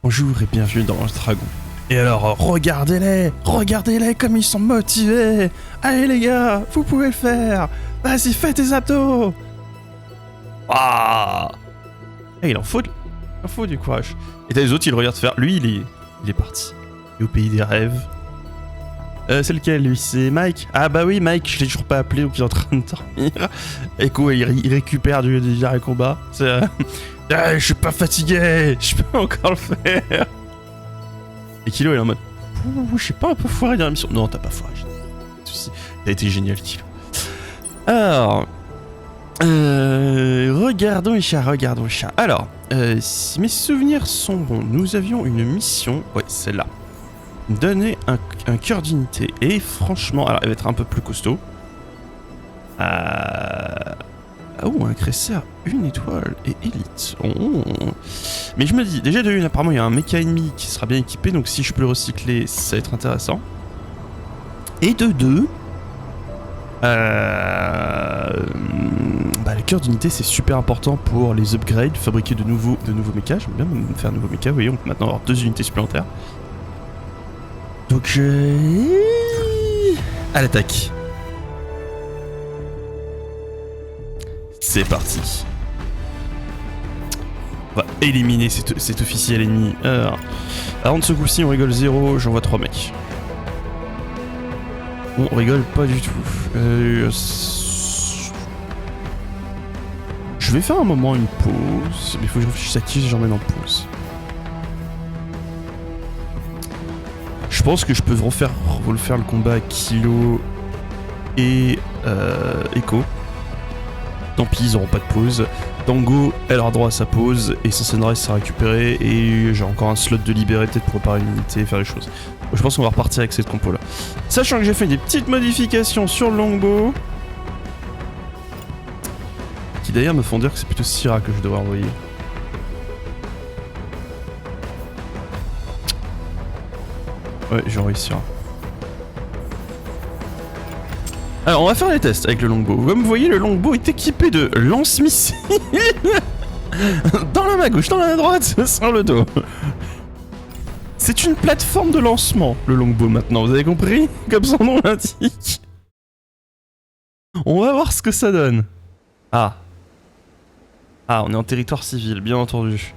Bonjour et bienvenue dans Ange Dragon. Et alors, regardez-les comme ils sont motivés. Allez les gars, vous pouvez le faire. Vas-y, fais tes abdos. Ah, il en faut du courage. Et t'as les autres, ils le regardent faire. Lui, il est parti. Il est au pays des rêves. C'est lequel, lui? C'est Mike? Ah bah oui, Mike, je l'ai toujours pas appelé, donc il est en train de dormir. Echo, il récupère du dernier combat. Je suis pas fatigué, je peux encore le faire. Et Kilo, il est en mode... je sais pas, un peu foiré dans la mission. Non, t'as pas foiré, pas de soucis. T'as été génial, Kilo. Alors... regardons les chats. Alors, si mes souvenirs sont bons, nous avions une mission... Ouais, celle-là. Donner un cœur d'unité. Et franchement, alors elle va être un peu plus costaud. Oh, un Cresser, 1 étoile et élite. Oh. Mais je me dis, déjà de une, apparemment il y a un mecha ennemi qui sera bien équipé, donc si je peux le recycler, ça va être intéressant. Et de deux, le cœur d'unité c'est super important pour les upgrades, fabriquer de nouveaux mechas. J'aime bien me faire de nouveaux mechas, vous voyez, on peut maintenant avoir 2 unités supplémentaires. Donc à l'attaque. C'est parti. On va éliminer cet officiel ennemi. Avant de ce coup-ci, on rigole 0, j'envoie 3 mecs. On rigole pas du tout. Je vais faire un moment une pause, mais il faut que je réfléchisse à qui j'emmène en pause. Je pense que je peux refaire le combat à Kilo et Echo. Tant pis, ils auront pas de pause. Dango, elle aura droit à sa pause, et Sansenrai sera récupéré, et j'ai encore un slot de libéré peut-être pour préparer une unité et faire des choses. Donc, je pense qu'on va repartir avec cette compo là. Sachant que j'ai fait des petites modifications sur le longbow, qui d'ailleurs me font dire que c'est plutôt Syrah que je devrais envoyer. Ouais, j'ai envoyé Syrah. Alors, on va faire les tests avec le longbow. Comme vous voyez, le longbow est équipé de lance-missiles dans la main gauche, dans la main droite, sur le dos. C'est une plateforme de lancement, le longbow, maintenant. Vous avez compris? Comme son nom l'indique. On va voir ce que ça donne. Ah, on est en territoire civil, bien entendu.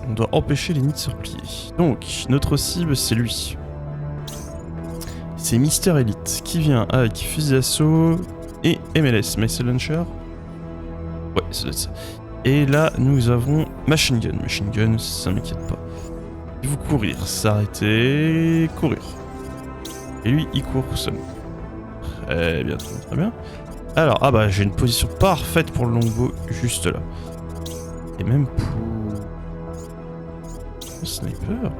On doit empêcher les nids de se replier. Donc, notre cible, c'est lui. C'est Mister Elite, qui vient avec fusil d'assaut et MLS, Missile Launcher. Ouais, ça doit être ça. Et là, nous avons Machine Gun. Machine Gun, ça m'inquiète pas. Il faut courir, s'arrêter, courir. Et lui, il court seulement. Très bien, très bien. Alors, j'ai une position parfaite pour le longbow, juste là. Et même pour... sniper,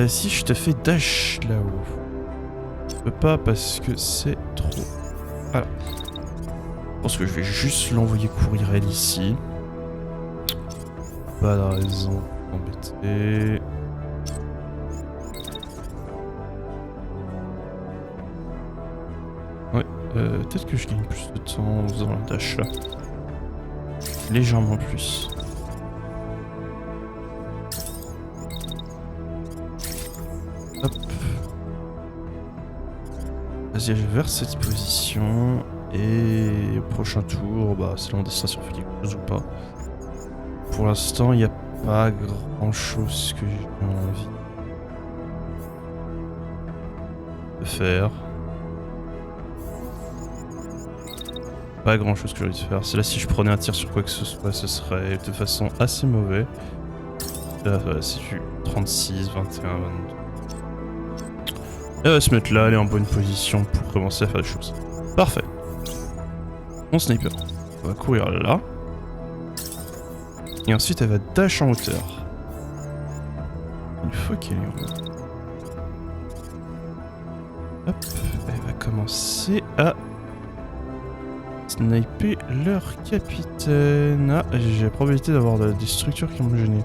si je te fais dash là-haut, je peux pas parce que c'est trop. Voilà. Je pense que je vais juste l'envoyer courir elle ici. Pas de raison d'embêter. Ouais, peut-être que je gagne plus de temps en faisant la dash là. Légèrement plus. Hop. Vas-y, je vais vers cette position. Et au prochain tour, c'est mon destin si on fait quelque chose ou pas. Pour l'instant, il n'y a pas grand chose que j'ai envie de faire. Pas grand chose que j'ai envie de faire. C'est là, si je prenais un tir sur quoi que ce soit, ce serait de façon assez mauvais. Là, c'est du 36, 21, 22. Elle va se mettre là, elle est en bonne position pour commencer à faire des choses. Parfait. Mon sniper. On va courir là. Et ensuite, elle va dash en hauteur. Une fois qu'elle est en haut. Hop, elle va commencer à... sniper leur capitaine. Ah, j'ai la probabilité d'avoir des structures qui vont me gêner.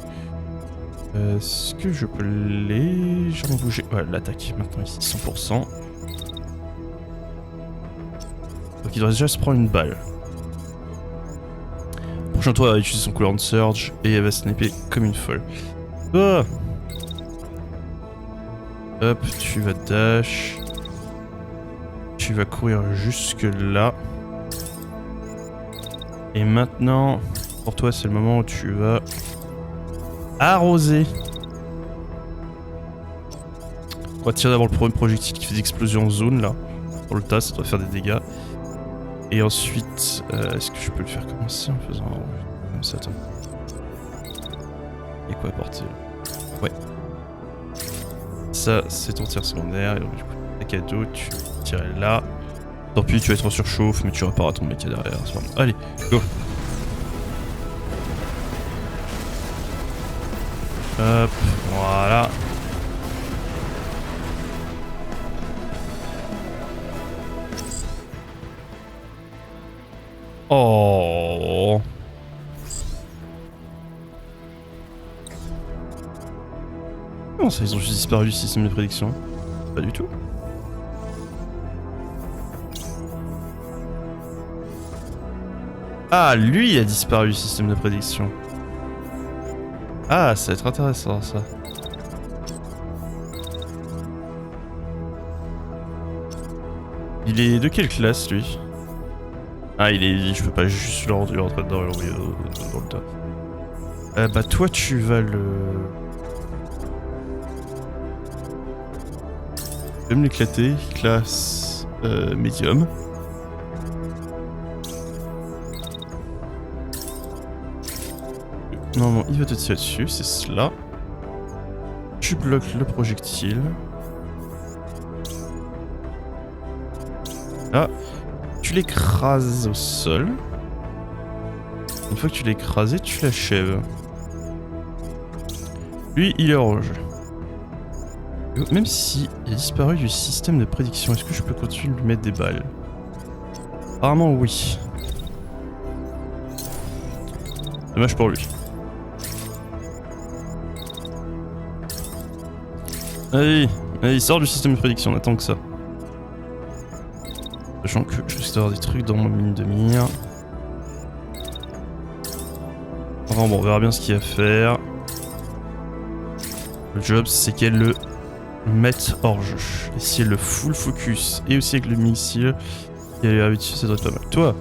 Est-ce que je peux légèrement bouger? Ouais, l'attaque maintenant ici, 100%. Donc il doit déjà se prendre une balle. Prochain tour, elle va utiliser son cooldown surge et elle va sniper comme une folle. Oh, hop, tu vas dash. Tu vas courir jusque là. Et maintenant, pour toi, c'est le moment où tu vas arroser. On va tirer d'abord le premier projectile qui fait des explosions en zone là. Pour le tas, ça doit faire des dégâts. Et ensuite, est-ce que je peux le faire commencer en faisant comme ça? Attends. Il y a quoi à porter là? Ouais. Ça, c'est ton tir secondaire. Et donc, du coup, sac à dos, tu vas tirer là. Tant pis, tu vas être en surchauffe, mais tu répareras ton mec derrière. Allez, go. Hop, voilà. Oh. Comment ça, ils ont juste disparu du système de prédiction? Pas du tout. Ah, lui a disparu du système de prédiction. Ah, ça va être intéressant ça. Il est de quelle classe lui? Ah, il est. Je peux pas juste le rentrer dedans et l'envoyer dans le tas. Bah, toi, tu vas le. Je vais me l'éclater. Classe. Medium. Non, il va te tirer dessus, c'est cela. Tu bloques le projectile. Là, tu l'écrases au sol. Une fois que tu l'as écrasé, tu l'achèves. Lui, il est hors jeu. Même si il a disparu du système de prédiction, est-ce que je peux continuer de lui mettre des balles? Apparemment, oui. Dommage pour lui. Allez, il sort du système de prédiction, on attend que ça. Sachant que je risque d'avoir des trucs dans ma mine de mire. Enfin bon, on verra bien ce qu'il y a à faire. Le job, c'est qu'elle le mette hors jeu. Et si elle le full focus, et aussi avec le missile, et elle est habituée, ça doit être pas mal. Toi,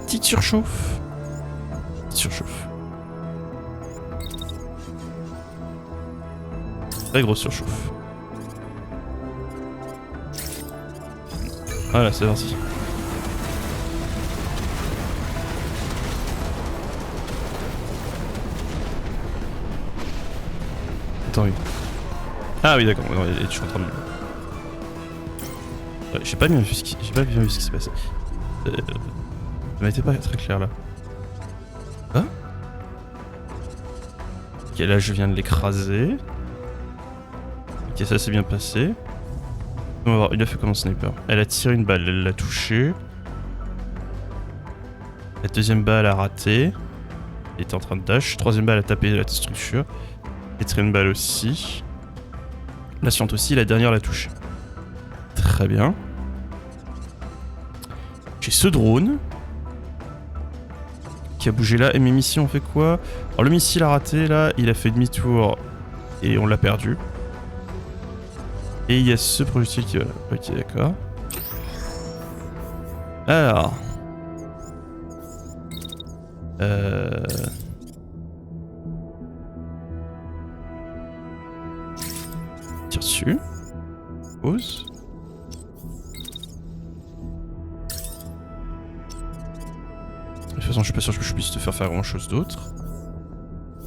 petite surchauffe. Petite surchauffe. Très grosse surchauffe. Voilà, c'est parti. Attends, oui. Ah oui, d'accord, je suis en train de... J'ai pas bien vu ce qui s'est passé. Ça n'était pas très clair là. Hein? Ok, là je viens de l'écraser. Ok, ça s'est bien passé. On va voir, il a fait comme un sniper. Elle a tiré une balle, elle l'a touché. La deuxième balle a raté. Elle était en train de dash. Troisième balle a tapé la structure. Elle a tiré une balle aussi. La sciente aussi, la dernière l'a touché. Très bien. J'ai ce drone qui a bougé là. Et mes missiles ont fait quoi? Alors le missile a raté là, il a fait demi-tour et on l'a perdu. Et il y a ce projectile qui va là. Ok, d'accord. Alors. Tire dessus. Pause. De toute façon, je suis pas sûr que je puisse te faire grand chose d'autre.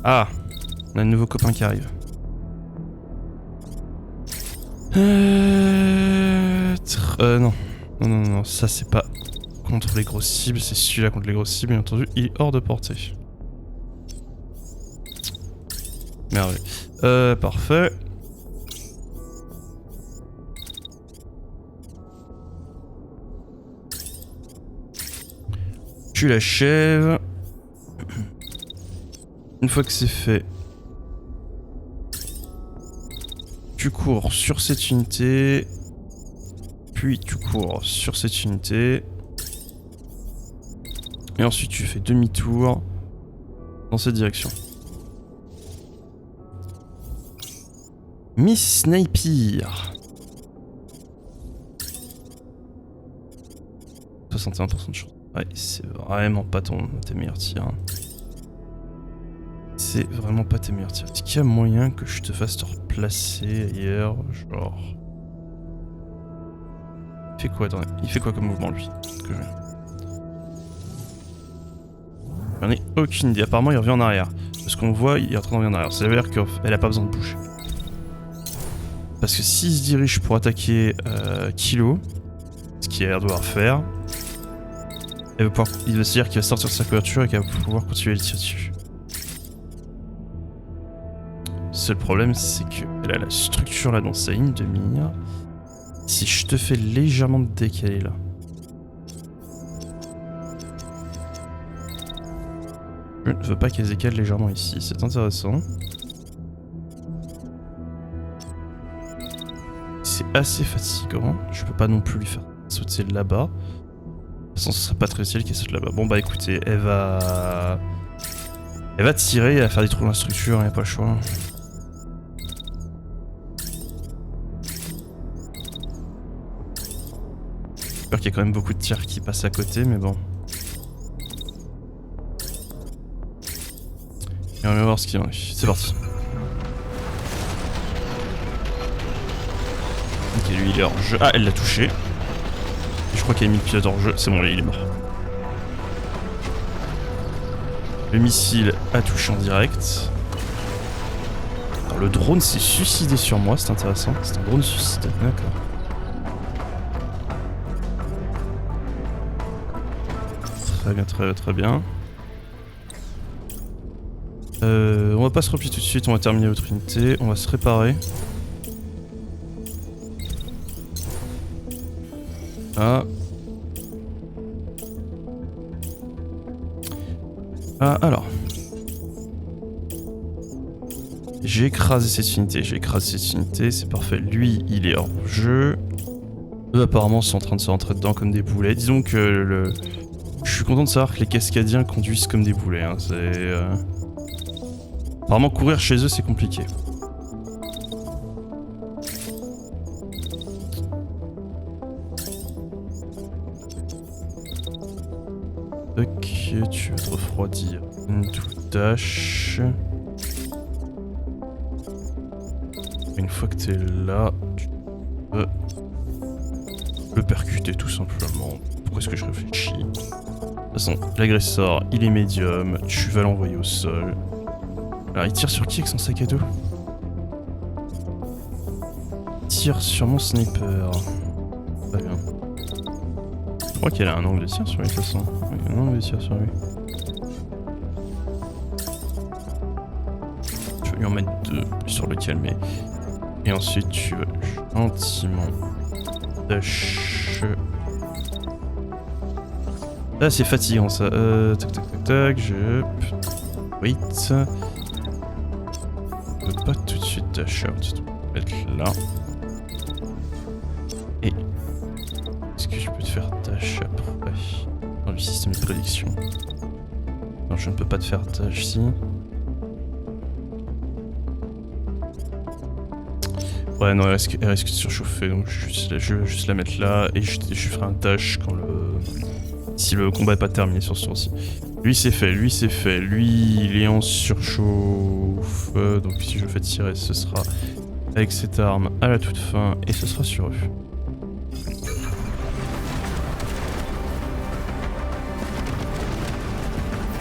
Ah, on a un nouveau copain qui arrive. Non. Non, ça c'est pas contre les grosses cibles, c'est celui-là contre les grosses cibles, bien entendu, il est hors de portée. Merveilleux. Parfait. Tu l'achèves. Une fois que c'est fait, tu cours sur cette unité, puis tu cours sur cette unité, et ensuite tu fais demi-tour dans cette direction. Miss Sniper. 61% de chance. Ouais, c'est vraiment pas tes meilleurs tirs. Hein. C'est vraiment pas tes meilleurs tirs. Est-ce qu'il y a moyen que je te fasse te replacer ailleurs? Genre... Il fait quoi comme mouvement lui? J'en ai aucune idée. Apparemment il revient en arrière. Parce qu'on voit, il est en train de revenir en arrière. Ça veut dire qu'elle a pas besoin de bouger. Parce que s'il se dirige pour attaquer Kilo, ce qu'il a l'air de devoir faire, il va se dire qu'il va sortir de sa couverture et qu'il va pouvoir continuer à le tirer dessus. Le seul problème, c'est qu'elle a la structure là dans sa ligne de mire. Si je te fais légèrement décaler là. Je ne veux pas qu'elle décale légèrement ici, c'est intéressant. C'est assez fatigant, je peux pas non plus lui faire sauter là-bas. De toute façon, ce serait pas très utile qu'elle saute là-bas. Bon bah écoutez, elle va tirer, elle va faire des trous dans la structure, il n'y a pas le choix. J'espère qu'il y a quand même beaucoup de tirs qui passent à côté, mais bon. Et on va voir ce qu'il en est. C'est parti. Ok, lui il est hors jeu. Ah, elle l'a touché. Je crois qu'il a mis le pilote hors jeu. C'est bon, il est mort. Le missile a touché en direct. Alors, le drone s'est suicidé sur moi, c'est intéressant. C'est un drone suicide, d'accord. Très bien, très bien. On va pas se replier tout de suite, on va terminer l'autre unité, on va se réparer. Ah. Ah, alors. J'ai écrasé cette unité, c'est parfait. Lui, il est hors jeu. Eux, apparemment, sont en train de se rentrer dedans comme des boulets. Disons que je suis content de savoir que les cascadiens conduisent comme des boulets. Hein. C'est... Apparemment, courir chez eux, c'est compliqué. Ok, tu vas te refroidir. Tout dash. Une fois que t'es là, tu peux le percuter tout simplement. Pourquoi est-ce que je réfléchis? De toute façon, l'agresseur, il est médium, tu vas l'envoyer au sol. Alors, il tire sur qui avec son sac à dos? Il tire sur mon sniper. Très bien. Je crois qu'il a un angle de tir sur lui de toute façon. Oui, il a un angle de tir sur lui. Je vais lui en mettre deux sur le calmer. Et ensuite, tu vas gentiment dash. Là, c'est fatigant ça. Tac, je... Wait. Je peux pas tout de suite dash out. Je vais mettre là. Et... Est-ce que je peux te faire dash après? Dans le système de prédiction. Non, je ne peux pas te faire dash si. Ouais, non, elle risque de surchauffer, donc je vais juste la mettre là et je ferai un dash quand si le combat est pas terminé sur ce tour-ci. Lui c'est fait, lui il est en surchauffe, donc si je le fais tirer ce sera avec cette arme à la toute fin et ce sera sur eux.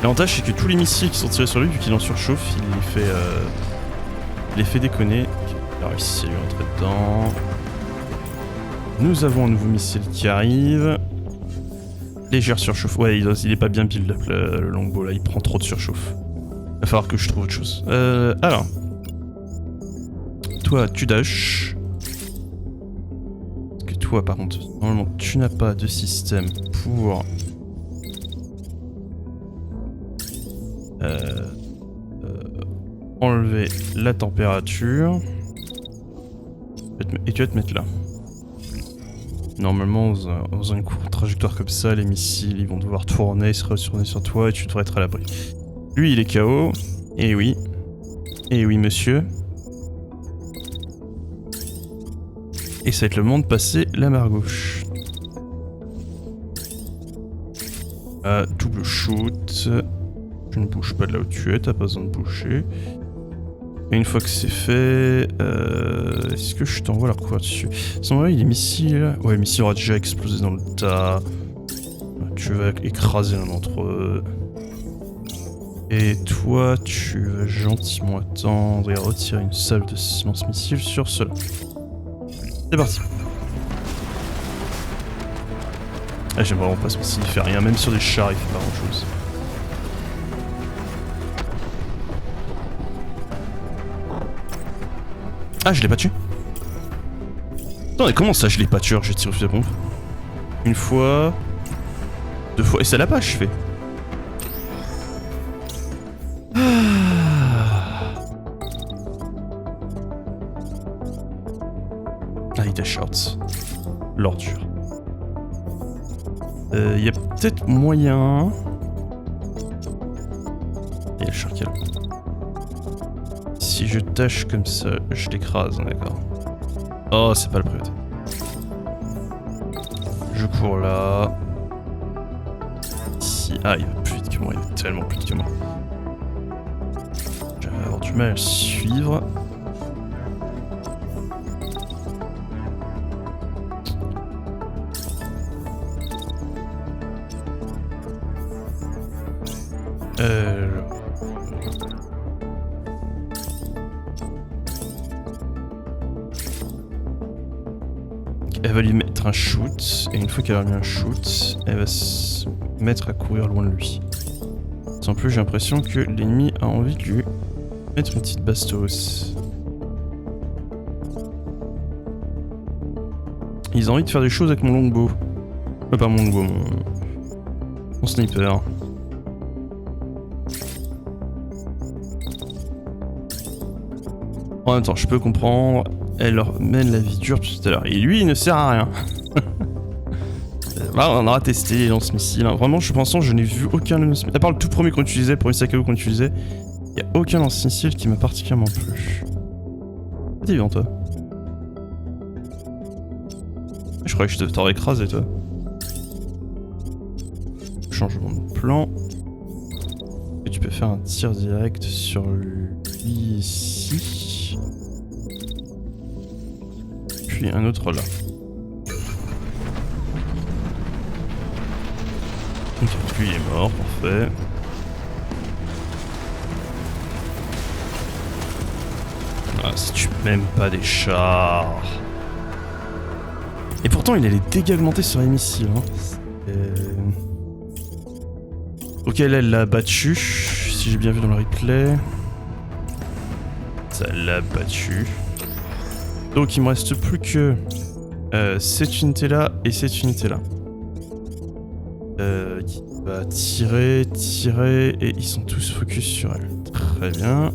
L'avantage c'est que tous les missiles qui sont tirés sur lui, vu qu'il en surchauffe, il les fait déconner. Alors ici, il est rentré dedans. Nous avons un nouveau missile qui arrive. Légère surchauffe. Ouais, il est pas bien build up le longbow là, il prend trop de surchauffe. Il va falloir que je trouve autre chose. Alors. Toi, tu dash. Parce que toi, par contre, normalement, tu n'as pas de système pour... enlever la température. Et tu vas te mettre là. Normalement, dans une trajectoire comme ça, les missiles ils vont devoir tourner, se retourner sur toi et tu devrais être à l'abri. Lui, il est KO. Et oui. Et oui, monsieur. Et ça va être le moment de passer la mare gauche. Double shoot. Tu ne bouges pas de là où tu es, t'as pas besoin de bouger. Et une fois que c'est fait, est-ce que je t'envoie leur quoi dessus? Sans vrai, il est missile. Ouais, le missile aura déjà explosé dans le tas. Tu vas écraser l'un d'entre eux. Et toi, tu vas gentiment attendre et retirer une salve de lance-missile sur cela. C'est parti. Ah, j'aime vraiment pas ce missile, il fait rien, même sur des chars, il fait pas grand chose. Ah, je l'ai pas tué. Attendez, comment ça je l'ai pas tué? J'ai tiré sur la pompe. Une fois. Deux fois. Et ça l'a pas achevé. Ah, il dash out. L'ordure. Il y a peut-être moyen. Il y a le char qui est là. Si je tâche comme ça, je l'écrase, d'accord. Oh, c'est pas le priorité. Je cours là. Ici. Ah, il va plus vite que moi, il va tellement plus vite que moi. Je vais avoir du mal à le suivre. Elle va lui mettre un shoot, et une fois qu'elle a mis un shoot, elle va se mettre à courir loin de lui. Sans plus, j'ai l'impression que l'ennemi a envie de lui mettre une petite bastos. Ils ont envie de faire des choses avec mon longbow. Pas mon longbow, mon sniper. En même temps, je peux comprendre, elle leur mène la vie dure tout à l'heure. Et lui, il ne sert à rien. Là, on aura testé les lance-missiles. Hein. Vraiment, je pense que je n'ai vu aucun lance-missile. À part le tout premier qu'on utilisait, le premier Sakao qu'on utilisait, il n'y a aucun lance-missile qui m'a particulièrement plu. T'es vivant, toi. Je croyais que je t'aurais écrasé, toi. Changement de plan. Et tu peux faire un tir direct sur lui ici. Puis un autre là. Ok, lui il est mort, parfait. Ah, si tu m'aimes pas des chars. Et pourtant il a les dégâts augmentés sur les missiles. Hein. Ok, là elle l'a battu. Si j'ai bien vu dans le replay. Ça l'a battu. Donc il me reste plus que cette unité là et cette unité là. Qui va tirer, et ils sont tous focus sur elle. Très bien.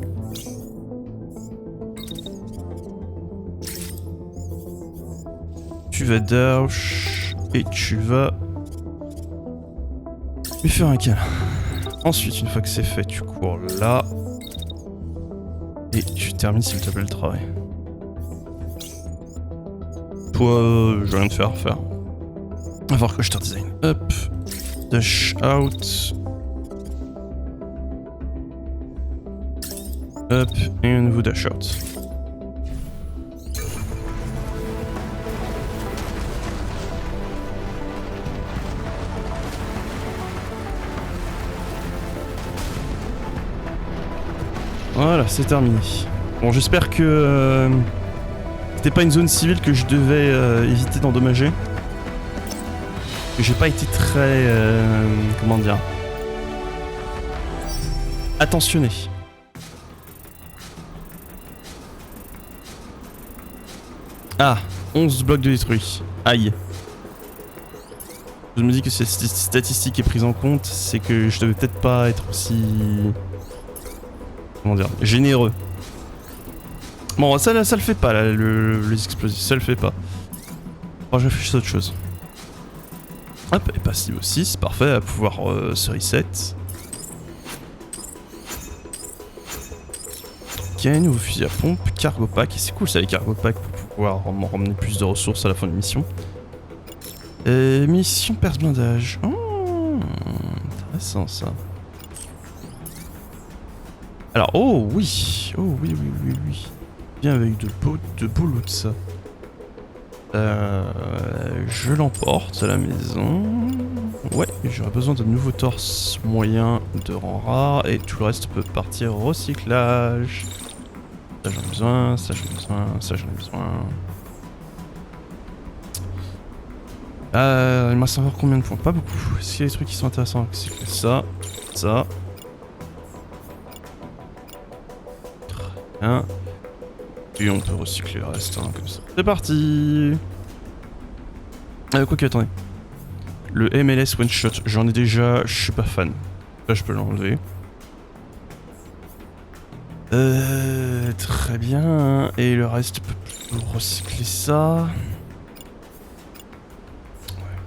Tu vas dash et tu vas lui faire un câlin. Ensuite, une fois que c'est fait, tu cours là. Et tu termines s'il te plaît le travail. Toi, je vais rien te faire faire. On va voir que je te design. Hop. Dash out. Hop. Et un nouveau dash out. Voilà, c'est terminé. Bon, j'espère que c'était pas une zone civile que je devais éviter d'endommager. J'ai pas été très... comment dire... attentionné. Ah, 11 blocs de détruits. Aïe. Je me dis que si cette statistique est prise en compte, c'est que je devais peut-être pas être aussi... comment dire, généreux. Bon, ça le fait pas, là, les explosifs, ça le fait pas. Oh, je réfléchis à autre chose. Hop, et passive aussi, c'est parfait, à pouvoir se reset. Ok, nouveau fusil à pompe, cargo pack, et c'est cool ça les cargo pack pour pouvoir ramener plus de ressources à la fin de mission. Mission perce blindage. Oh, intéressant ça. Alors, oh oui, oui. Bien avec de beaux loot ça. Je l'emporte à la maison. Ouais, j'aurais besoin de nouveaux torses moyens de rang rare et tout le reste peut partir au recyclage. Ça j'en ai besoin, ça j'en ai besoin, ça j'en ai besoin. Il m'a savoir combien de points, pas beaucoup. Est-ce qu'il y a des trucs qui sont intéressants? C'est ça, ça. Très bien. Et on peut recycler le reste, hein, comme ça. C'est parti. Quoique, attendez. Le MLS One Shot, j'en ai déjà, je suis pas fan. Là, je peux l'enlever. Très bien. Et le reste, peut plutôt recycler ça. Ouais.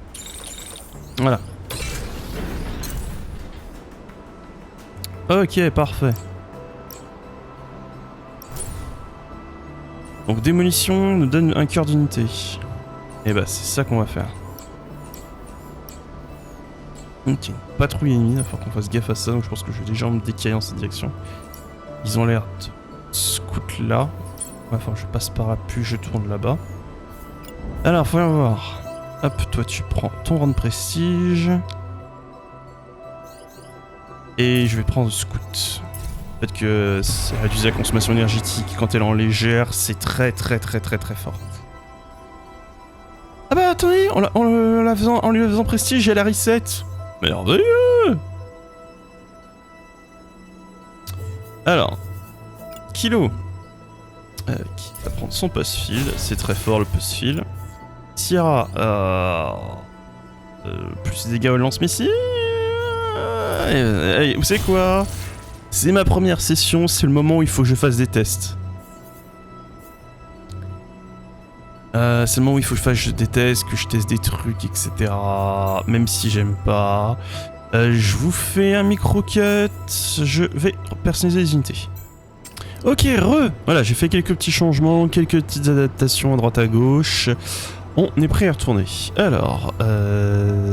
Voilà. Ok, parfait. Donc démolition nous donne un cœur d'unité. Et bah c'est ça qu'on va faire. Ok, patrouille ennemie, il va falloir qu'on fasse gaffe à ça, donc je pense que je vais déjà me décaler dans cette direction. Ils ont l'air de scout là. Enfin, je passe par là, puis je tourne là-bas. Alors, faut voir. Hop, toi tu prends ton rang de prestige. Et je vais prendre scout. Peut-être que ça réduit la consommation énergétique quand elle est en légère, c'est très fort. Ah bah attendez, en lui faisant prestige, elle a reset. Merveilleux. Alors, Kilo, qui va prendre son post-field, c'est très fort le post-field. Sierra, plus de dégâts au lance-missile. Vous savez quoi? C'est ma première session, c'est le moment où il faut que je fasse des tests. C'est le moment où il faut que je fasse des tests, que je teste des trucs, etc. Même si j'aime pas. Je vous fais un micro-cut. Je vais personnaliser les unités. Ok, voilà, j'ai fait quelques petits changements, quelques petites adaptations à droite à gauche. On est prêt à retourner. Alors,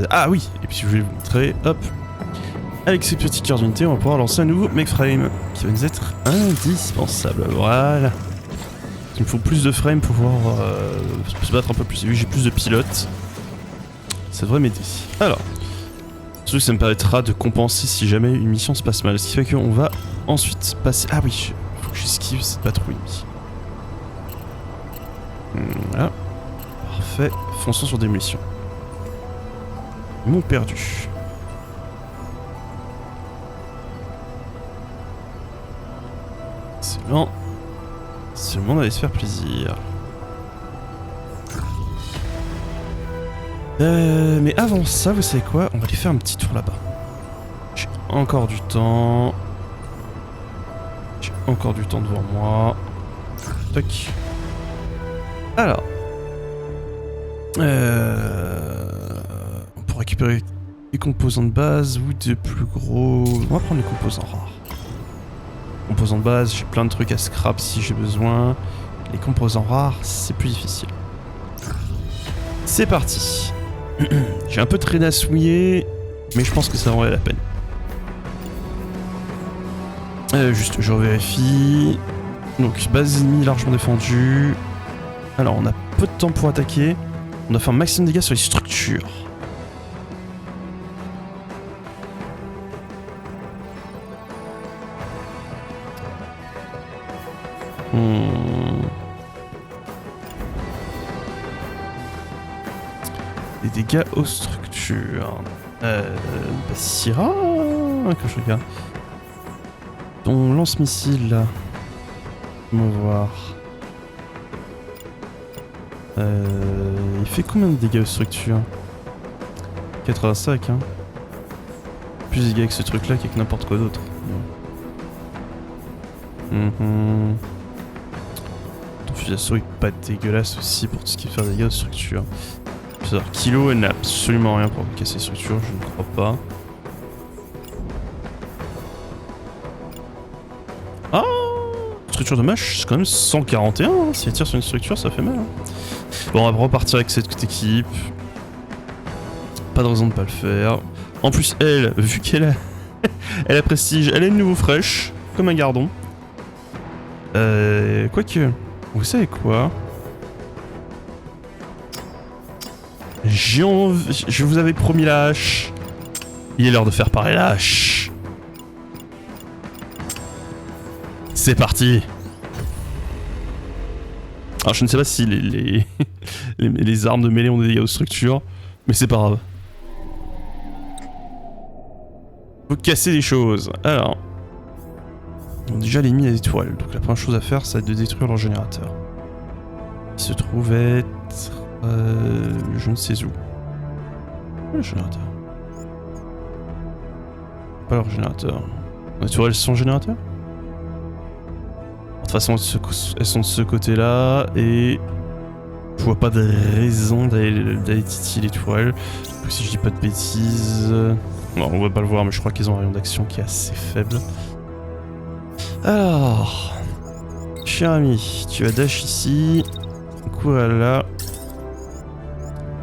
ah oui, et puis je vais vous montrer, hop. Avec ces petits cœurs d'unité, on va pouvoir lancer un nouveau make frame qui va nous être indispensable. Voilà. Il me faut plus de frames pour pouvoir se battre un peu plus. Vu que j'ai plus de pilotes, ça devrait m'aider. Alors, surtout ça me permettra de compenser si jamais une mission se passe mal. Ce qui fait qu'on va ensuite passer. Ah oui, faut que j'esquive cette patrouille. Voilà. Parfait. Fonçons sur démolition. Ils m'ont perdu. Excellent. Seulement on allait se faire plaisir. Mais avant ça, vous savez quoi? On va aller faire un petit tour là-bas. J'ai encore du temps. J'ai encore du temps devant moi. Toc. Alors. On peut récupérer les composants de base ou de plus gros. On va prendre les composants rares. Composants de base, j'ai plein de trucs à scrap si j'ai besoin. Les composants rares, c'est plus difficile. C'est parti. J'ai un peu de traîne à souiller, mais je pense que ça en valait la peine. Juste, je vérifie. Donc, base ennemie largement défendue. Alors, on a peu de temps pour attaquer. On a fait un maximum de dégâts sur les structures. Des dégâts aux structures. Syrah, que je regarde. Ton lance-missile là. On va voir. Il fait combien de dégâts aux structures? 85 hein. Plus de dégâts avec ce truc là qu'avec n'importe quoi d'autre. Ton fusil d'assaut est pas dégueulasse aussi pour tout ce qui est faire des dégâts de structure. Alors, Kilo, elle n'a absolument rien pour casser les structures, je ne crois pas. Ah, structure de mâche, c'est quand même 141. Hein. Si elle tire sur une structure, ça fait mal. Hein. Bon, on va repartir avec cette équipe. Pas de raison de pas le faire. En plus, elle, vu qu'elle a, elle a prestige, elle a une nouveau fraîche, comme un gardon. Quoique, vous savez quoi? Je vous avais promis la hache. Il est l'heure de faire pareil la hache. C'est parti. Alors je ne sais pas si les armes de mêlée ont des dégâts aux structures, mais c'est pas grave. Faut casser des choses. Alors, bon, déjà l'ennemi a des tourelles, donc la première chose à faire, c'est de détruire leur générateur. Il se trouve être... je ne sais où. Le générateur. Pas leur générateur. Les tourelles sont générateurs? De toute façon, elles sont de ce côté-là, et... je vois pas de raison d'aller titiller les tourelles. Donc, si je dis pas de bêtises... bon, on va pas le voir, mais je crois qu'ils ont un rayon d'action qui est assez faible. Alors... cher ami, tu vas dash ici. Voilà.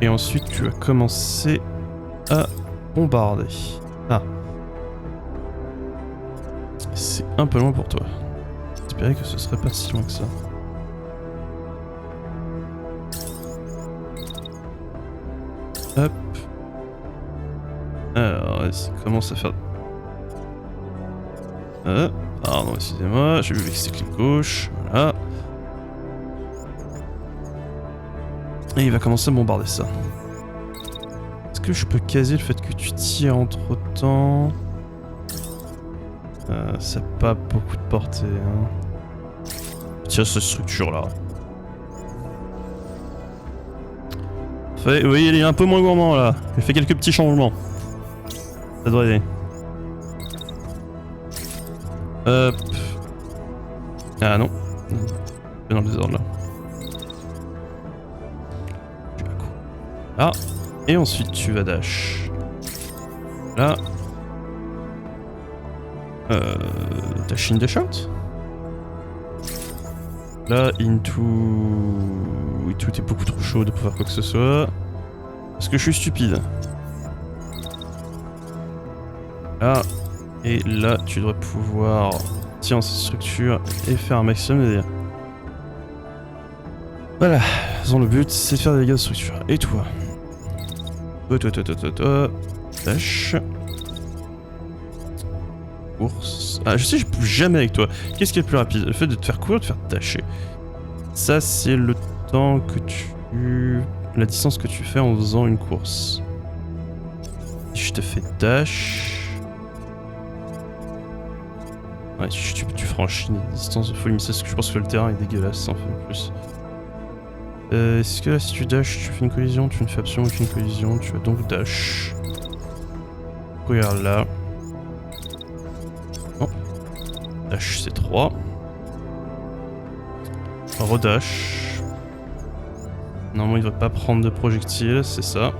Et ensuite, tu vas commencer à bombarder. Ah. C'est un peu loin pour toi. J'espérais que ce serait pas si loin que ça. Hop. Alors, vas-y, commence à faire... pardon, excusez-moi, j'ai vu que c'était clic gauche. Voilà. Et il va commencer à bombarder ça. Est-ce que je peux caser le fait que tu tires entre temps? Ça n'a pas beaucoup de portée. Hein. Tire cette structure là. Oui, il est un peu moins gourmand là. Il fait quelques petits changements. Ça doit aider. Hop. Ah non. C'est dans le désordre là. Là. Et ensuite tu vas dash. Là. Dash in, dash out. Là, into... oui, tout est beaucoup trop chaud de pouvoir quoi que ce soit. Parce que je suis stupide. Là. Et là, tu devrais pouvoir tirer cette structure et faire un maximum de dégâts. Voilà. Le but, c'est de faire des dégâts de structure. Et toi? Toi. Dash. Course. Ah, je sais, je peux jamais avec toi. Qu'est-ce qui est le plus rapide? Le fait de te faire courir ou de te faire dasher? Ça, c'est le temps que tu... la distance que tu fais en faisant une course. Si je te fais dash... ouais, tu franchis une distance de folie, mais c'est ce que je pense que le terrain est dégueulasse en fait en plus. Est-ce que là, si tu dash, tu fais une collision, tu ne fais absolument aucune collision, tu vas donc dash. Regarde là. Oh. Dash c'est 3. Redash. Normalement il devrait pas prendre de projectiles, c'est ça.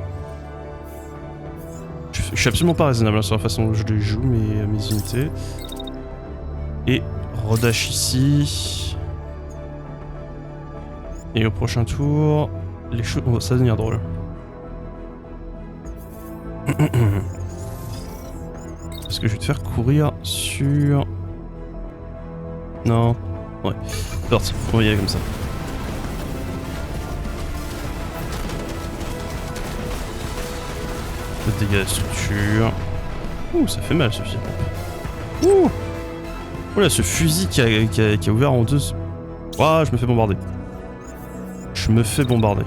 Je suis absolument pas raisonnable sur la façon dont je les joue, mes unités. Et redash ici. Et au prochain tour, les choses... oh, ça va devenir drôle. Est-ce que je vais te faire courir sur... non. Ouais. Force, on va y aller comme ça. Le dégât de structure. Ouh, ça fait mal ce fusil. Ouh. Oh là, ce fusil qui a ouvert en deux. Ouah, je me fais bombarder. Je me fais bombarder.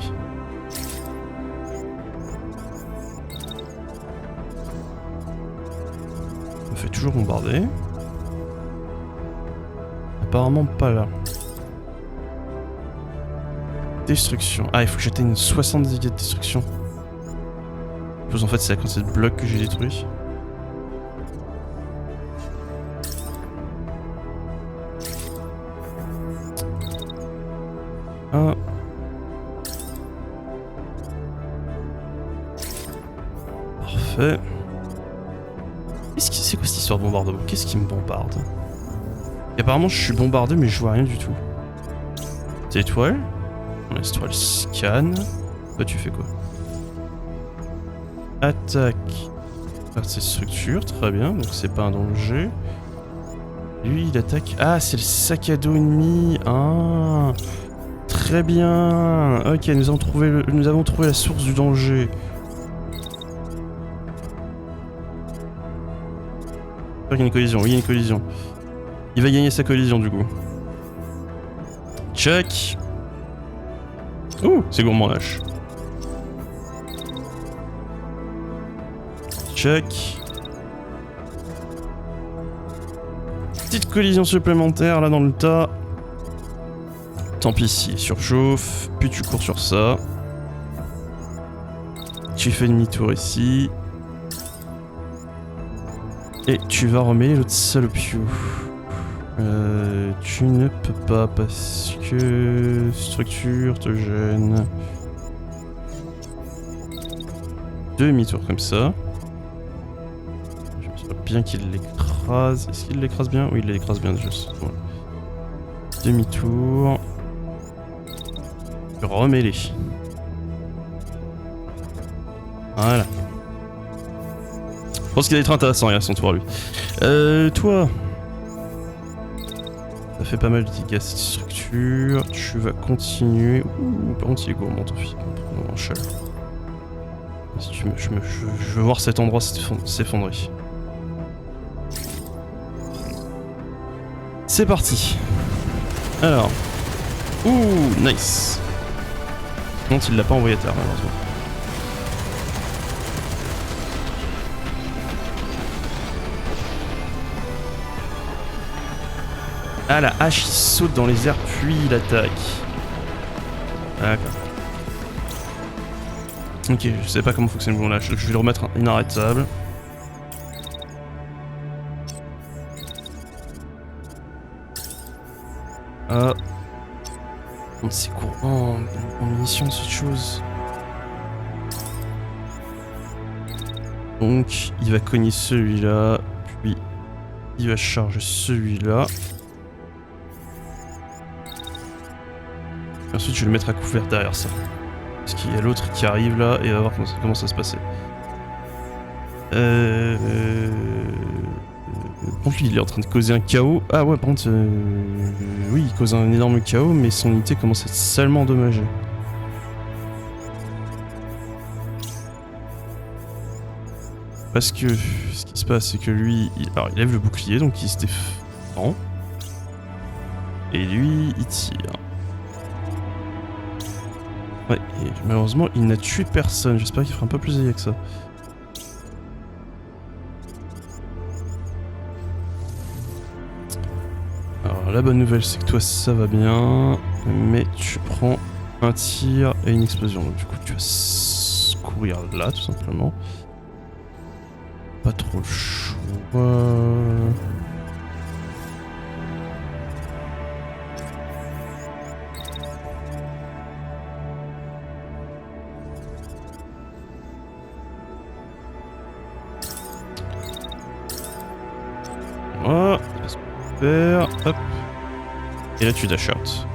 Je me fais toujours bombarder. Apparemment pas là. Destruction. Ah, il faut que j'atteigne 70 dégâts de destruction. Je pense en fait c'est la quantité de blocs que j'ai détruit. Ah. Parfait. C'est quoi cette histoire de bombardement? Qu'est-ce qui me bombarde? Et apparemment je suis bombardé mais je vois rien du tout. T'es étoile? On laisse toi le scan. Toi tu fais quoi? Attaque. Faire ses structures, très bien, donc c'est pas un danger. Lui il attaque. Ah c'est le sac à dos ennemi. Ah très bien. Ok, nous avons trouvé la source du danger. Il y a une collision, oui il y a une collision. Il va gagner sa collision du coup. Check. Ouh, c'est gourmand lâche. Check. Petite collision supplémentaire là dans le tas. Tant pis s'il surchauffe, puis tu cours sur ça. Tu fais demi-tour ici. Et tu vas remêler l'autre salopio. Tu ne peux pas parce que structure te gêne. Demi-tour comme ça. Je me souviens bien qu'il l'écrase. Est-ce qu'il l'écrase bien? Oui, il l'écrase bien déjà. Voilà. Demi-tour. Remêler. Voilà. Je pense qu'il va être intéressant, il y a son tour lui. Toi. Ça fait pas mal de dégâts cette structure. Tu vas continuer. Ouh, par contre il est gourmand ton fils. En chaleur. Si tu je veux voir cet endroit s'effondrer. C'est parti. Alors. Ouh, nice. Non, il l'a pas envoyé à terre malheureusement. Ah, la hache il saute dans les airs puis il attaque. D'accord. Ok, je sais pas comment fonctionne le bon lâche, je vais le remettre inarrêtable. Ah. C'est courant en munitions cette chose. Donc il va cogner celui-là, puis il va charger celui-là. Ensuite je vais le mettre à couvert derrière ça. Parce qu'il y a l'autre qui arrive là et on va voir comment ça se passer. Par contre lui il est en train de causer un chaos. Ah ouais par contre oui il cause un énorme chaos mais son unité commence à être salement endommagée. Parce que ce qui se passe c'est que lui alors il lève le bouclier donc il se défend. Et lui il tire. Ouais, et malheureusement il n'a tué personne, j'espère qu'il fera un peu plus aillé que ça. Alors la bonne nouvelle c'est que toi ça va bien, mais tu prends un tir et une explosion, donc du coup tu vas courir là tout simplement. Pas trop le choix... Voilà, super, hop. Et là tu dash out.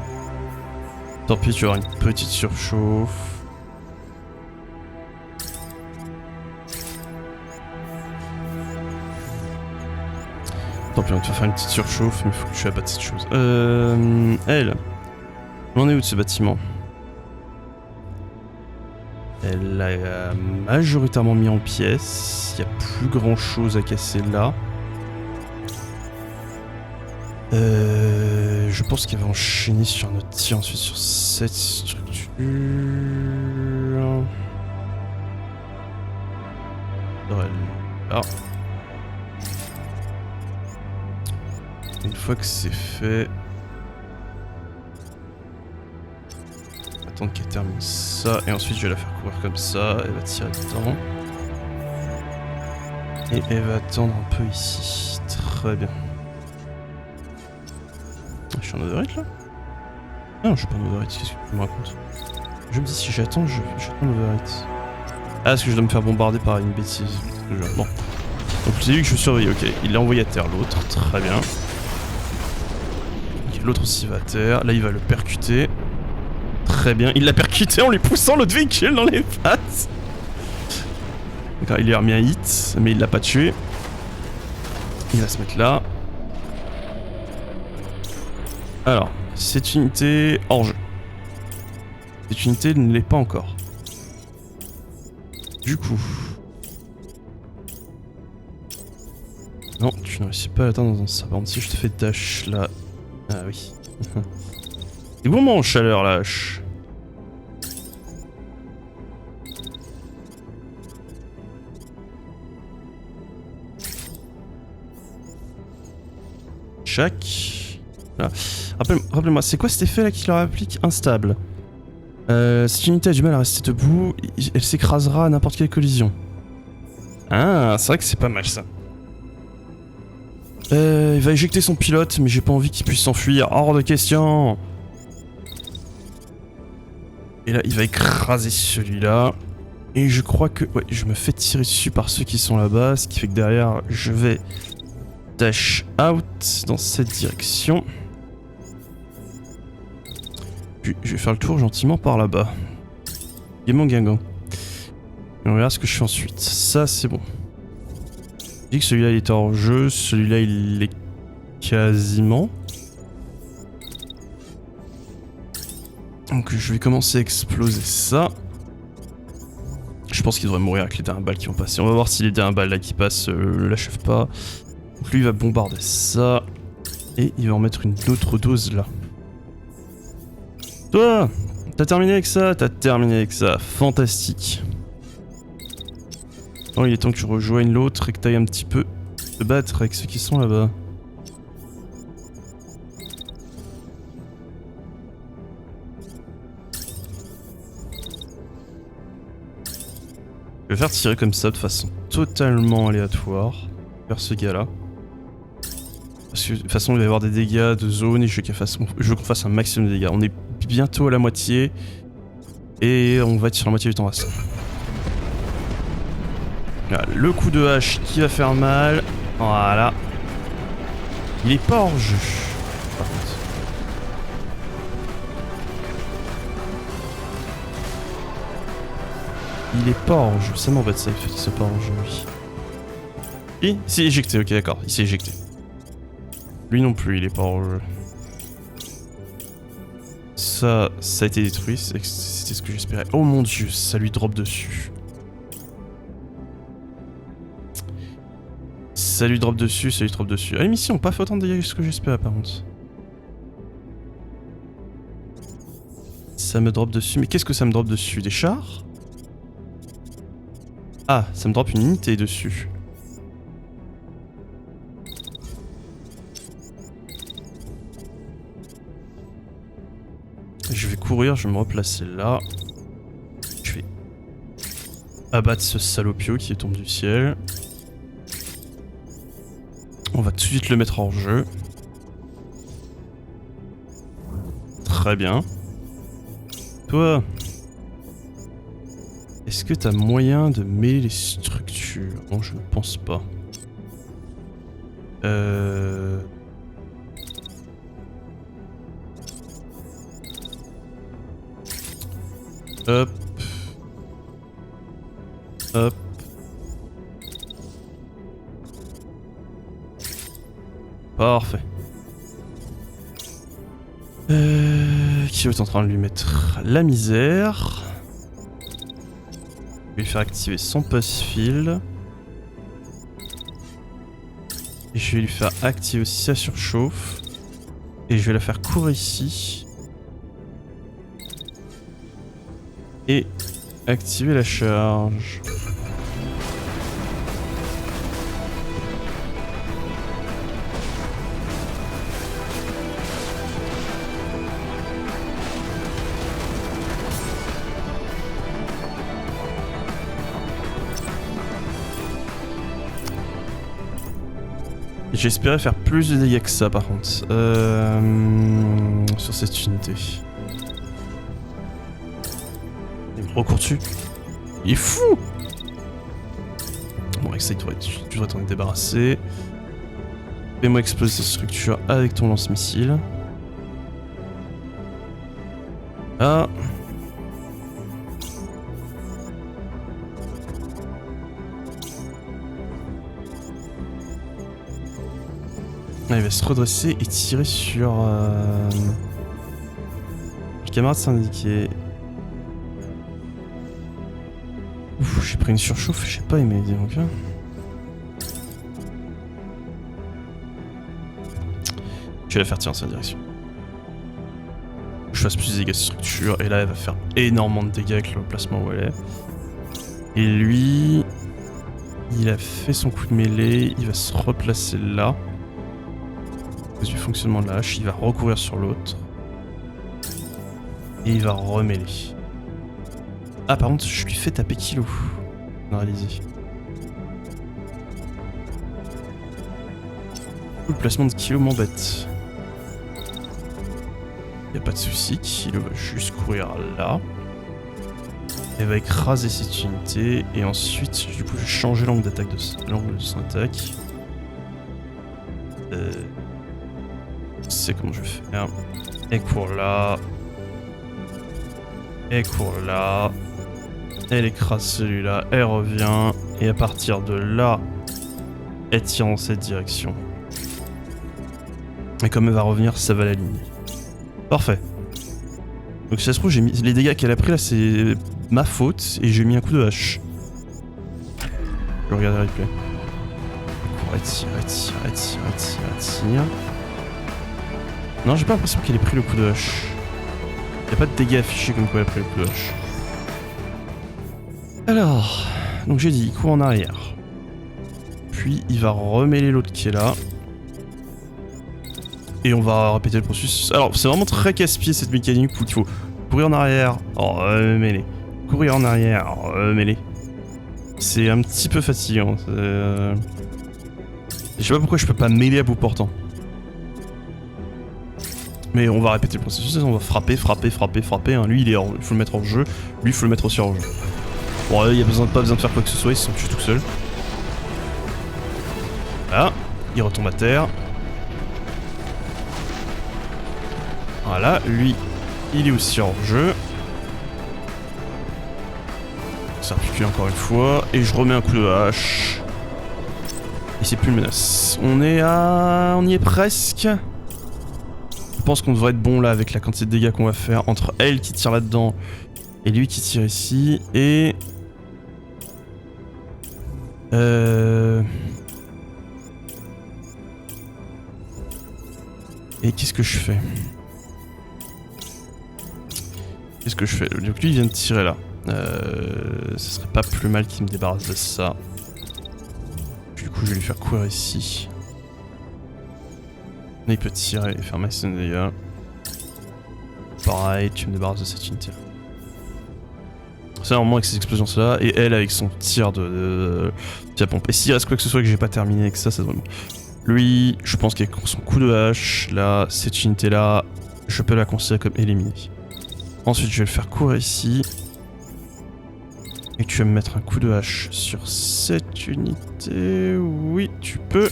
Tant pis, tu auras une petite surchauffe. Tant pis, on va te faire une petite surchauffe, mais il faut que tu abattes cette chose. Elle. On en est où de ce bâtiment? Elle l'a majoritairement mis en pièces. Il n'y a plus grand chose à casser là. Je pense qu'elle va enchaîner sur notre tir ensuite sur cette structure. Là. Une fois que c'est fait... Attendre qu'elle termine ça et ensuite je vais la faire courir comme ça. Elle va tirer dedans. Et elle va attendre un peu ici. Très bien. Je suis en overhit là? Ah non, je vais pas m'overhit, qu'est-ce que tu me racontes? Je me dis si j'attends, j'attends l'overhit. Ah, parce que je dois me faire bombarder par une bêtise. Bon. Donc c'est lui que je surveille, ok. Il a envoyé à terre l'autre, très bien. Okay, l'autre aussi va à terre, là il va le percuter. Très bien, il l'a percuté en lui poussant l'autre véhicule dans les pattes. D'accord, il lui a remis un hit, mais il l'a pas tué. Il va se mettre là. Alors, cette unité hors jeu. Cette unité ne l'est pas encore. Du coup... Non, tu ne réussis pas à l'atteindre dans un ça. Par contre, si je te fais dash là... Ah oui. C'est gourmand en chaleur, la hache. Chaque... Là. Rappelez-moi, c'est quoi cet effet là qui leur applique? Instable. Cette unité a du mal à rester debout, elle s'écrasera à n'importe quelle collision. Ah, c'est vrai que c'est pas mal ça. Il va éjecter son pilote, mais j'ai pas envie qu'il puisse s'enfuir. Hors de question. Et là, il va écraser celui-là. Et je crois que... Ouais, je me fais tirer dessus par ceux qui sont là-bas, ce qui fait que derrière, je vais dash out dans cette direction. Puis, je vais faire le tour gentiment par là-bas. Et mon guingamp. Et on verra ce que je fais ensuite. Ça, c'est bon. Je dis que celui-là, il est hors jeu. Celui-là, il est quasiment. Donc, je vais commencer à exploser ça. Je pense qu'il devrait mourir avec les dernières balles qui vont passer. On va voir si les dernières balles là qui passent l'achèvent pas. Donc, lui, il va bombarder ça. Et il va en mettre une autre dose là. Toi, t'as terminé avec ça? T'as terminé avec ça. Fantastique. Oh, il est temps que tu rejoignes l'autre et que t'ailles un petit peu te battre avec ceux qui sont là-bas. Je vais faire tirer comme ça de façon totalement aléatoire vers ce gars-là. Parce que de toute façon il va y avoir des dégâts de zone et je veux qu'on fasse un maximum de dégâts. On est bientôt à la moitié et on va être sur la moitié du temps restant. Voilà, le coup de hache qui va faire mal. Voilà. Il est pas hors jeu. Par contre. Il est pas hors jeu. Ça m'embête ça, il fait qu'il soit pas hors jeu lui. Et il s'est éjecté, ok d'accord, il s'est éjecté. Lui non plus, il est pas hors jeu. Ça a été détruit, c'était ce que j'espérais. Oh mon dieu, ça lui drop dessus. Ça lui drop dessus, ça lui drop dessus. Ah, les missions ont pas fait autant de dégâts que ce que j'espérais par contre. Ça me drop dessus, mais qu'est-ce que ça me drop dessus? Des chars? Ah, ça me drop une unité dessus. Je vais courir, je vais me replacer là. Je vais abattre ce salopio qui tombe du ciel. On va tout de suite le mettre hors jeu. Très bien. Toi, est-ce que t'as moyen de mêler les structures? Non, je ne pense pas. Hop. Hop. Parfait. Qui est en train de lui mettre la misère. Je vais lui faire activer son pass-field. Et je vais lui faire activer aussi sa surchauffe. Et je vais la faire courir ici. Et activer la charge. J'espérais faire plus de dégâts que ça par contre. Sur cette unité. recours dessus. Il est fou. Bon, avec ça, tu devrais t'en débarrasser. Fais-moi exploser cette structure avec ton lance-missile. Ah. Ah, il va se redresser et tirer sur... Le camarade syndiqué. Ouf, j'ai pris une surchauffe, j'ai pas aimé, dis donc. Je vais la faire tirer dans sa direction. Je fasse plus de dégâts de structure, et là elle va faire énormément de dégâts avec le placement où elle est. Et lui... Il a fait son coup de mêlée, il va se replacer là. À cause du fonctionnement de la hache, il va recourir sur l'autre. Et il va remêler. Ah par contre, je lui fais taper kilo. Non, allez-y. Le placement de kilo m'embête. Y a pas de souci, kilo va juste courir là. Elle va écraser cette unité et ensuite, du coup, je vais changer l'angle d'attaque l'angle de son attaque. Je sais comment je vais faire. Elle court là. Elle court là. Elle écrase celui-là. Elle revient. Et à partir de là, elle tire dans cette direction. Et comme elle va revenir, ça va l'aligner. Parfait. Donc si ça se trouve, j'ai mis les dégâts qu'elle a pris là, c'est ma faute et j'ai mis un coup de hache. Je vais regarder le replay. Elle tire. Non, j'ai pas l'impression qu'elle ait pris le coup de hache. Y a pas de dégâts affichés comme quoi elle a pris le coup de hache. Alors, donc j'ai dit, il court en arrière. Puis il va remêler l'autre qui est là. Et on va répéter le processus. Alors, c'est vraiment très casse-pied cette mécanique où il faut courir en arrière, remêler. Courir en arrière, remêler. C'est un petit peu fatigant. Je sais pas pourquoi je peux pas mêler à bout portant. Mais on va répéter le processus, on va frapper. Hein. Lui, il faut le mettre hors jeu. Lui, il faut le mettre aussi hors jeu. Bon, il y a pas besoin de faire quoi que ce soit, il se tue tout seul. Voilà, il retombe à terre. Voilà, lui, il est aussi hors jeu. Ça recule encore une fois. Et je remets un coup de hache. Et c'est plus une menace. On y est presque. Je pense qu'on devrait être bon là avec la quantité de dégâts qu'on va faire entre elle qui tire là-dedans et lui qui tire ici. Et... Et qu'est-ce que je fais? Donc lui il vient de tirer là. Ce serait pas plus mal qu'il me débarrasse de ça. Du coup je vais lui faire courir ici. Là il peut tirer et faire max de dégâts. Pareil, tu me débarrasses de cette unité. C'est normalement avec ces explosions là et elle avec son tir de pompe. Et s'il reste quoi que ce soit que j'ai pas terminé avec ça, c'est vraiment... Lui, je pense qu'avec son coup de hache, là, cette unité là, je peux la considérer comme éliminée. Ensuite, je vais le faire courir ici. Et tu vas me mettre un coup de hache sur cette unité. Oui, tu peux.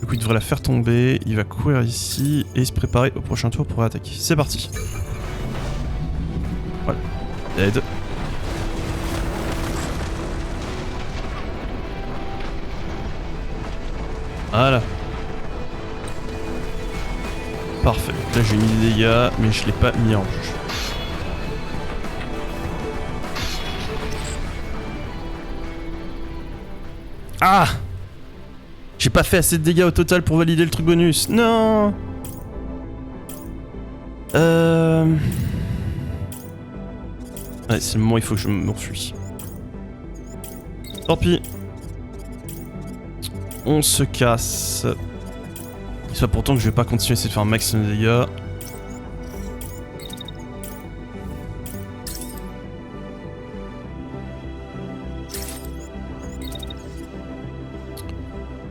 Du coup, il devrait la faire tomber. Il va courir ici et se préparer au prochain tour pour attaquer. C'est parti. Voilà. Dead. Voilà. Parfait. Là, j'ai mis des dégâts, mais je l'ai pas mis en jeu. Ah! J'ai pas fait assez de dégâts au total pour valider le truc bonus. Non! Ouais, c'est le moment où il faut que je m'enfuis. Tant pis. On se casse. Soit pourtant que je vais pas continuer à essayer de faire un maximum de dégâts.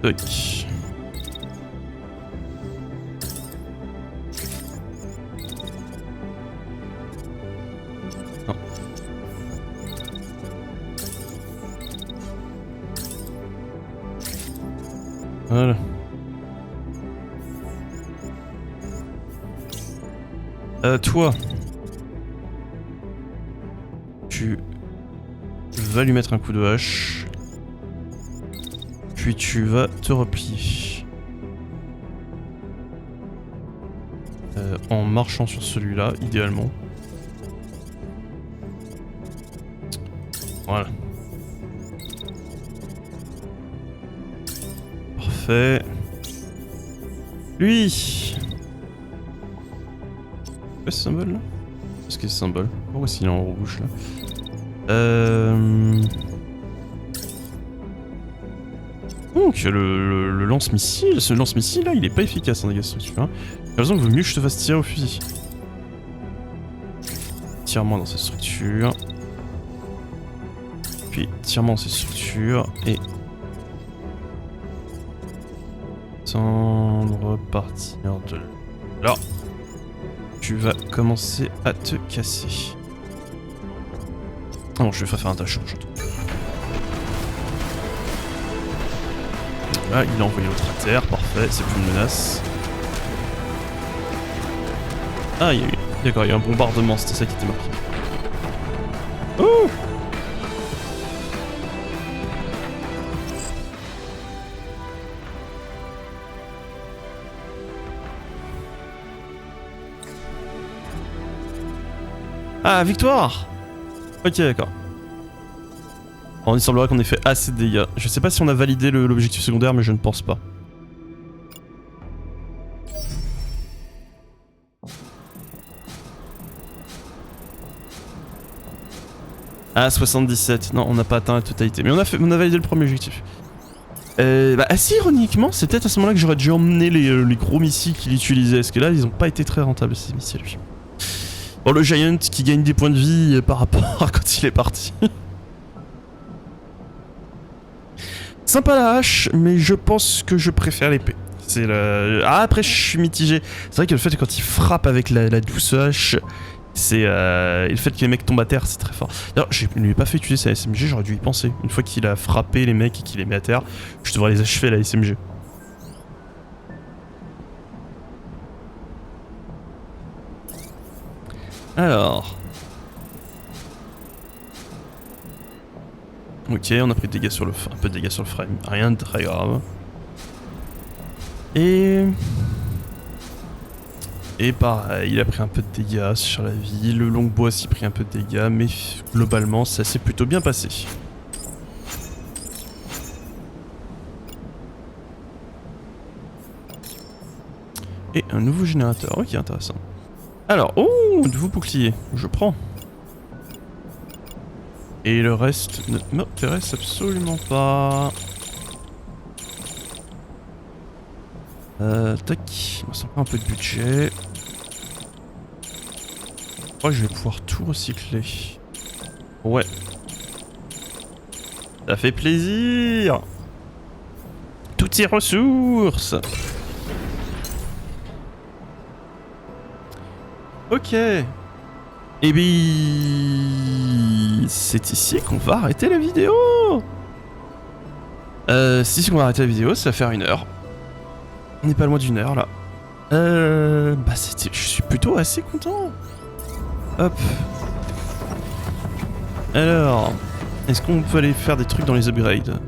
Tac. Non. Voilà. Toi. Tu vas lui mettre un coup de hache. Puis tu vas te replier. En marchant sur celui-là, idéalement. Voilà. Parfait. Lui. Quoi ce symbole là? Qu'est-ce que c'est ce symbole? Pourquoi est-ce qu'il est en rouge là? Donc le lance-missile, ce lance-missile là, il est pas efficace en dégâts structure. Hein. J'ai l'impression qu'il vaut mieux que je te fasse tirer au fusil. Tire-moi dans cette structure. Puis tire-moi dans cette structure et... Tendre, partir de là. Tu vas commencer à te casser. Ah non, je vais faire un tâche. Là, il a envoyé l'autre à terre, parfait, c'est plus une menace. Ah, d'accord, il y a eu un bombardement, c'était ça qui était marqué. Oh! Ah, victoire! Ok, d'accord. Il semblerait qu'on ait fait assez de dégâts. Je sais pas si on a validé l'objectif secondaire, mais je ne pense pas. Ah, 77. Non, on n'a pas atteint la totalité. Mais on a validé le premier objectif. Assez ironiquement, c'est peut-être à ce moment-là que j'aurais dû emmener les gros missiles qu'il utilisait. Parce que là, ils n'ont pas été très rentables, ces missiles, lui. Bon, le Giant qui gagne des points de vie par rapport à quand il est parti. Sympa la hache, mais je pense que je préfère l'épée. C'est le... Ah, après je suis mitigé. C'est vrai que le fait que quand il frappe avec la douce hache, c'est... Et le fait que les mecs tombent à terre, c'est très fort. D'ailleurs, je ne lui ai pas fait utiliser sa SMG, j'aurais dû y penser. Une fois qu'il a frappé les mecs et qu'il les met à terre, je devrais les achever la SMG. Alors... Ok, on a pris des dégâts sur un peu de dégâts sur le frame, rien de très grave. Et pareil, il a pris un peu de dégâts sur la vie, le longbow a aussi pris un peu de dégâts, mais globalement ça s'est plutôt bien passé. Et un nouveau générateur, ok intéressant. Alors, oh, nouveau bouclier, je prends. Et le reste ne m'intéresse absolument pas. Tac, ça prend un peu de budget. Je crois que je vais pouvoir tout recycler. Ouais. Ça fait plaisir. Toutes ces ressources. Ok. Et bien... C'est ici qu'on va arrêter la vidéo. C'est ici qu'on va arrêter la vidéo, ça va faire 1 heure. On n'est pas loin d'1 heure là. Bah c'était... Je suis plutôt assez content. Hop. Alors... Est-ce qu'on peut aller faire des trucs dans les upgrades?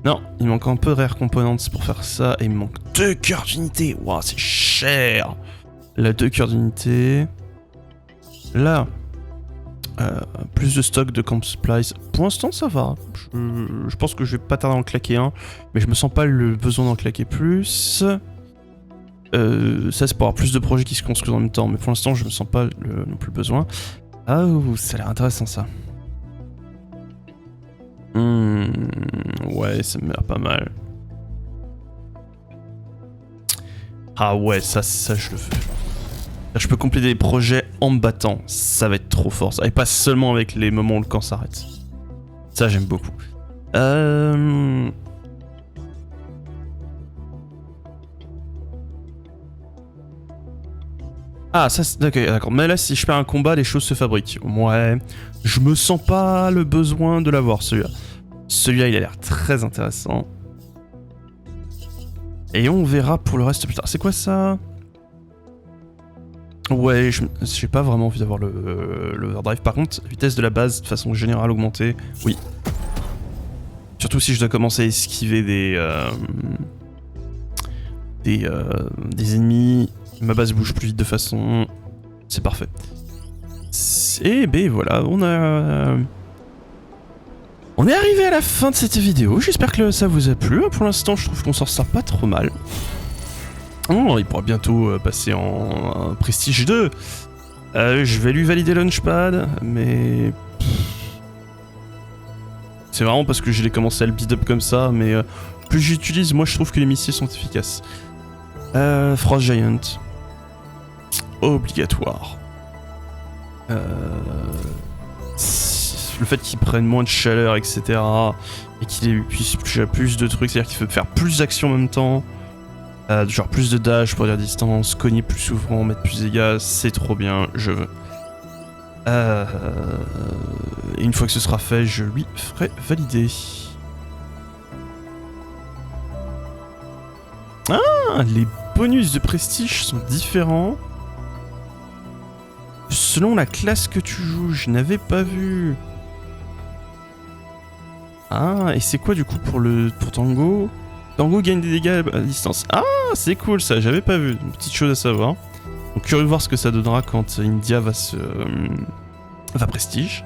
Non, il manque un peu de rare components pour faire ça. Et il me manque 2 cœurs d'unité. Waouh, c'est cher. Là, 2 cœurs d'unité. Là, plus de stock de camp supplies. Pour l'instant, ça va. Je pense que je vais pas tarder à en claquer un, mais je me sens pas le besoin d'en claquer plus. Ça, c'est pour avoir plus de projets qui se construisent en même temps, mais pour l'instant, je me sens pas non plus le besoin. Ah, ça a l'air intéressant ça. Ouais, ça me l'air pas mal. Ah ouais, ça je le veux. Je peux compléter des projets en me battant, ça va être trop fort ça. Et pas seulement avec les moments où le camp s'arrête. Ça j'aime beaucoup. Ah ça d'accord. Mais là si je perds un combat, les choses se fabriquent. Ouais. Je me sens pas le besoin de l'avoir celui-là. Celui-là il a l'air très intéressant. Et on verra pour le reste plus tard. C'est quoi ça? Ouais, j'ai pas vraiment envie d'avoir l'overdrive. Par contre, vitesse de la base de façon générale augmentée, oui. Surtout si je dois commencer à esquiver des ennemis. Ma base bouge plus vite de façon... C'est parfait. Et ben voilà, on est arrivé à la fin de cette vidéo. J'espère que ça vous a plu. Pour l'instant, je trouve qu'on s'en sort pas trop mal. Oh, il pourra bientôt passer en Prestige 2. Je vais lui valider Launchpad, mais... C'est vraiment parce que je l'ai commencé à le build up comme ça, mais plus j'utilise, moi je trouve que les missiles sont efficaces. Frost Giant. Obligatoire. Le fait qu'il prenne moins de chaleur, etc. Et qu'il puisse toucher à plus de trucs, c'est-à-dire qu'il peut faire plus d'actions en même temps. Genre plus de dash pour dire distance, cogner plus souvent, mettre plus de dégâts, c'est trop bien, je veux. Et une fois que ce sera fait, je lui ferai valider. Ah, les bonus de prestige sont différents. Selon la classe que tu joues, je n'avais pas vu. Ah, et c'est quoi du coup pour Tango? Tango gagne des dégâts à distance. Ah, c'est cool ça, j'avais pas vu. Une petite chose à savoir. Donc curieux de voir ce que ça donnera quand India va prestige.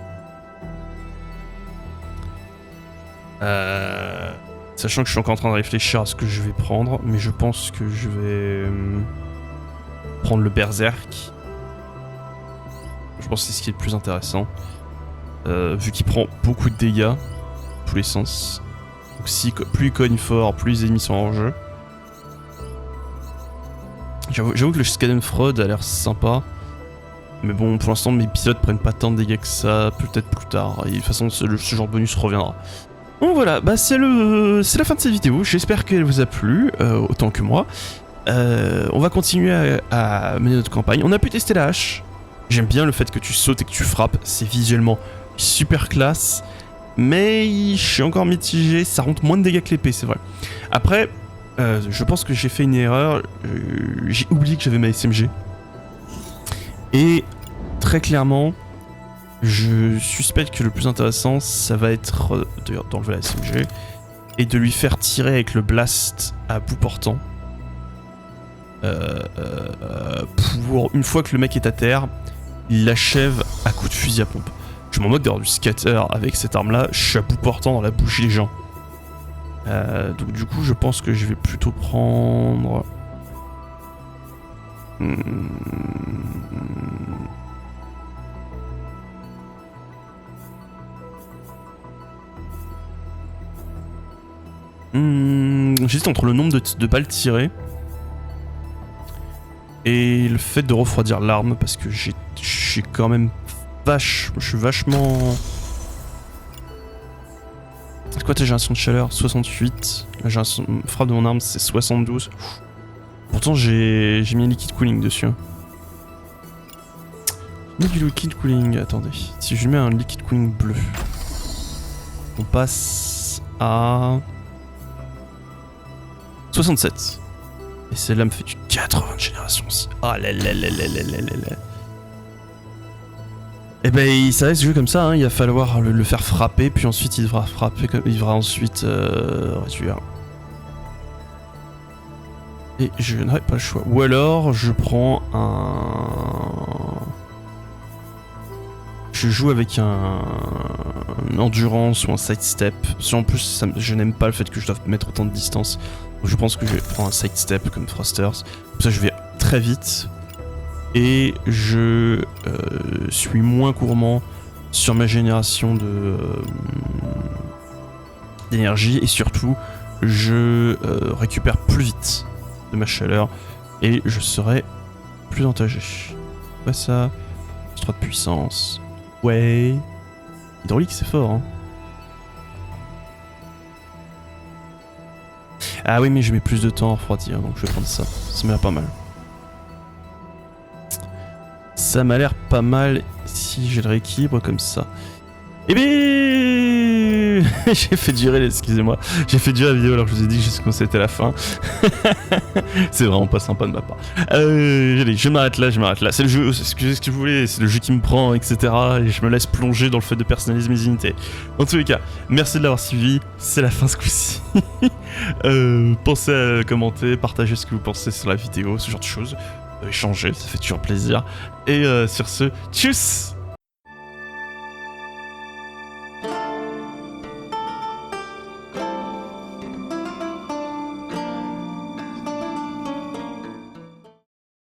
Sachant que je suis encore en train de réfléchir à ce que je vais prendre, mais je pense que je vais prendre le Berserk. Je pense que c'est ce qui est le plus intéressant. Vu qu'il prend beaucoup de dégâts, tous les sens. Donc si plus il cogne fort, plus les ennemis sont en jeu. J'avoue que le Schadenfreude a l'air sympa. Mais bon, pour l'instant, mes pilotes prennent pas tant de dégâts que ça, peut-être plus tard. Et de toute façon, ce genre de bonus reviendra. Donc voilà, bah c'est la fin de cette vidéo. J'espère qu'elle vous a plu, autant que moi. On va continuer à mener notre campagne. On a pu tester la hache. J'aime bien le fait que tu sautes et que tu frappes. C'est visuellement super classe. Mais je suis encore mitigé. Ça rentre moins de dégâts que l'épée, c'est vrai. Après, je pense que j'ai fait une erreur. J'ai oublié que j'avais ma SMG. Et très clairement, je suspecte que le plus intéressant, ça va être d'enlever la SMG et de lui faire tirer avec le blast à bout portant. Pour une fois que le mec est à terre, il l'achève à coup de fusil à pompe. Je m'en moque d'avoir du scatter avec cette arme-là, je suis à bout portant dans la bouche des gens. Donc du coup, je pense que je vais plutôt prendre... J'hésite entre le nombre de balles tirées et le fait de refroidir l'arme parce que je suis quand même je suis vachement... C'est quoi ta génération de chaleur? 68. La génération frappe de mon arme c'est 72. Pourtant j'ai mis un liquid cooling dessus. J'ai mis du liquid cooling, attendez. Si je mets un liquid cooling bleu, on passe à 67. Et celle-là me fait du 80 de génération aussi. Ah là là là là là là là. Et ben ça reste jouer comme ça, hein. Il va falloir le faire frapper, puis ensuite il devra frapper, il devra ensuite réduire. Et je n'aurai pas le choix. Ou alors je prends je joue avec un endurance ou un sidestep. En plus, je n'aime pas le fait que je doive mettre autant de distance. Donc je pense que je vais prendre un sidestep comme Thrusters. Comme ça, je vais très vite. Et je suis moins gourmand sur ma génération d'énergie. Et surtout, je récupère plus vite de ma chaleur. Et je serai plus avantagé. Quoi ça? 3 de puissance. Ouais. Hydraulique, c'est fort, hein. Ah oui, mais je mets plus de temps à refroidir, donc je vais prendre ça. Ça m'a l'air pas mal. Ça m'a l'air pas mal si je le rééquilibre comme ça. Eh bien... J'ai fait durer, excusez-moi, j'ai fait durer la vidéo alors que je vous ai dit que c'était la fin. C'est vraiment pas sympa de ma part. Allez, je m'arrête là. C'est le jeu, excusez ce que vous voulez, c'est le jeu qui me prend, etc. Et je me laisse plonger dans le fait de personnaliser mes unités. En tous les cas, merci de l'avoir suivi, c'est la fin ce coup-ci. Pensez à commenter, partager ce que vous pensez sur la vidéo, ce genre de choses. Échanger, ça fait toujours plaisir. Et sur ce, tchuss!